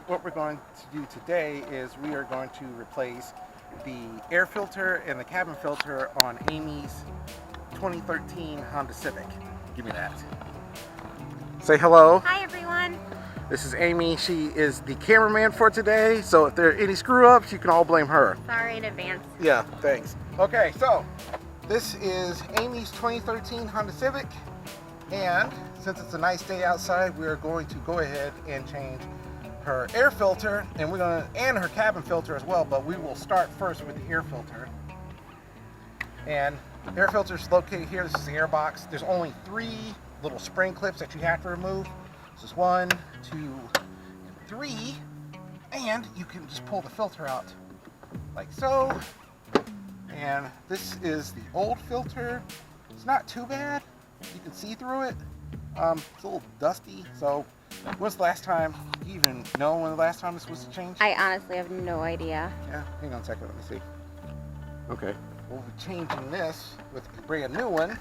what we're going to do today is we are going to replace the air filter and the cabin filter on Amy's 2013 Honda Civic. Give me that. Say hello. Hi everyone. This is Amy. She is the cameraman for today, so if there are any screw-ups, you can all blame her. Sorry in advance. Yeah, thanks. Okay, so this is Amy's 2013 Honda Civic, and since it's a nice day outside, we're going to go ahead and change her air filter, and her cabin filter as well, but we will start first with the air filter. And the air filter is located here. This is the air box. There's only 3 little spring clips that you have to remove. This is 1, 2, and 3, and you can just pull the filter out like so. And this is the old filter. It's not too bad. You can see through it. It's a little dusty. So when's the last time, do you even know when the last time this was changed? I honestly have no idea. Yeah, hang on a second, let me see. Okay, we'll be changing this with a brand new one.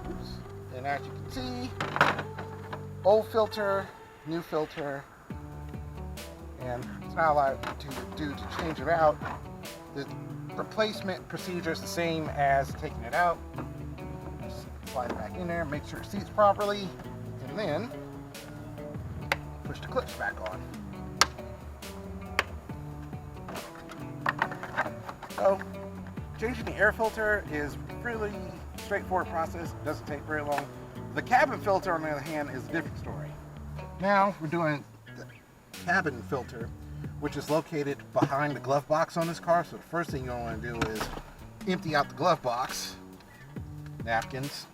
Oops. And as you can see, old filter, new filter, and it's not a lot to do to change it out. The replacement procedure is the same as taking it out. Just slide it back in there, make sure it seats properly, and then push the clips back on. So, changing the air filter is a really straightforward process. It doesn't take very long. The cabin filter, on the other hand, is a different story. Now we're doing the cabin filter, which is located behind the glove box on this car. So the first thing you want to do is empty out the glove box. Napkins.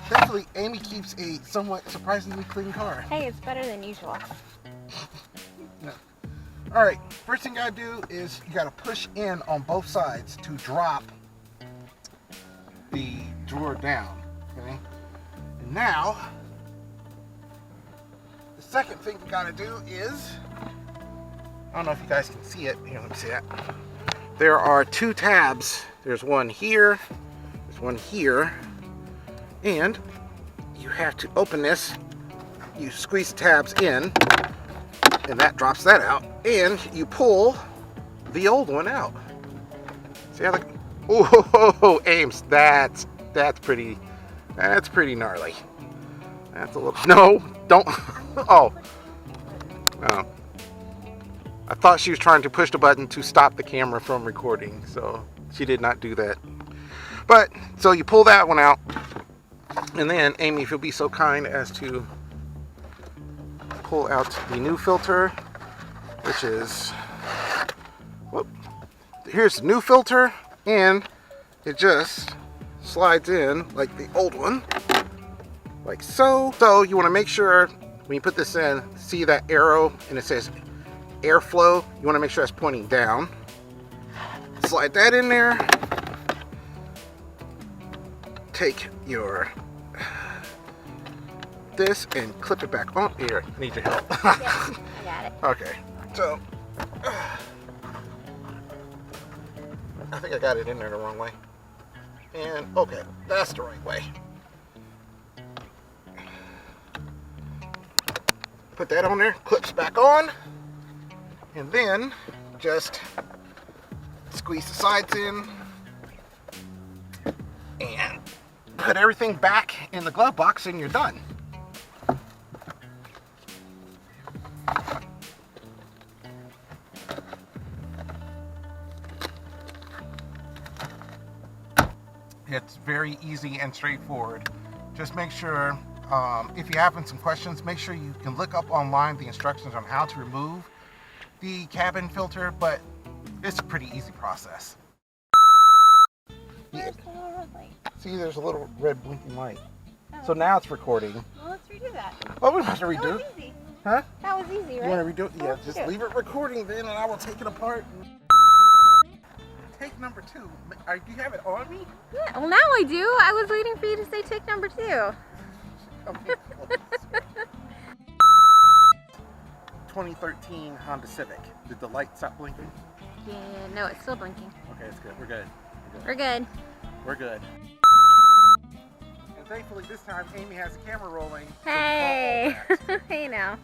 Thankfully, Amy keeps a somewhat surprisingly clean car. Hey, it's better than usual. No. All right, first thing you gotta do is you gotta push in on both sides to drop the drawer down, okay? And now, the second thing you gotta do is, I don't know if you guys can see it. Here, let me see that. There are 2 tabs. There's one here, there's one here, and you have to open this. You squeeze the tabs in, and that drops that out, and you pull the old one out. See how the, oh, Ames, that's pretty gnarly. That's a little, no, don't, oh, no. I thought she was trying to push the button to stop the camera from recording, so she did not do that. But, so you pull that one out, and then, Amy, if you'll be so kind as to pull out the new filter, which is, whoop, here's the new filter, and it just slides in like the old one, like so. So you want to make sure when you put this in, see that arrow and it says airflow, you want to make sure that's pointing down. Slide that in there. Take your this and clip it back on. Here, I need your help. Yeah, I got it. Okay, so I think I got it in there the wrong way. And okay, that's the right way. Put that on there, clips back on, and then just squeeze the sides in and put everything back in the glove box, and you're done. It's very easy and straightforward. Just make sure, if you're having some questions, make sure you can look up online the instructions on how to remove the cabin filter, but it's a pretty easy process. Where's the little red light? See, there's a little red blinking light. So now it's recording. Well, let's redo that. Oh, we don't have to redo That was it. easy. Huh? That was easy, right? You want to redo it? Yeah, Let's just do it. leave it recording then, and I will take it apart. Take number 2. Do you have it on me? Yeah, well now I do. I was waiting for you to say take number 2. Okay. 2013 Honda Civic. Did the light stop blinking? Yeah, no, it's still blinking. Okay, it's good. We're good. We're good. We're good. And Thankfully this time Amy has the camera rolling. So we caught all Hey. that. Hey now.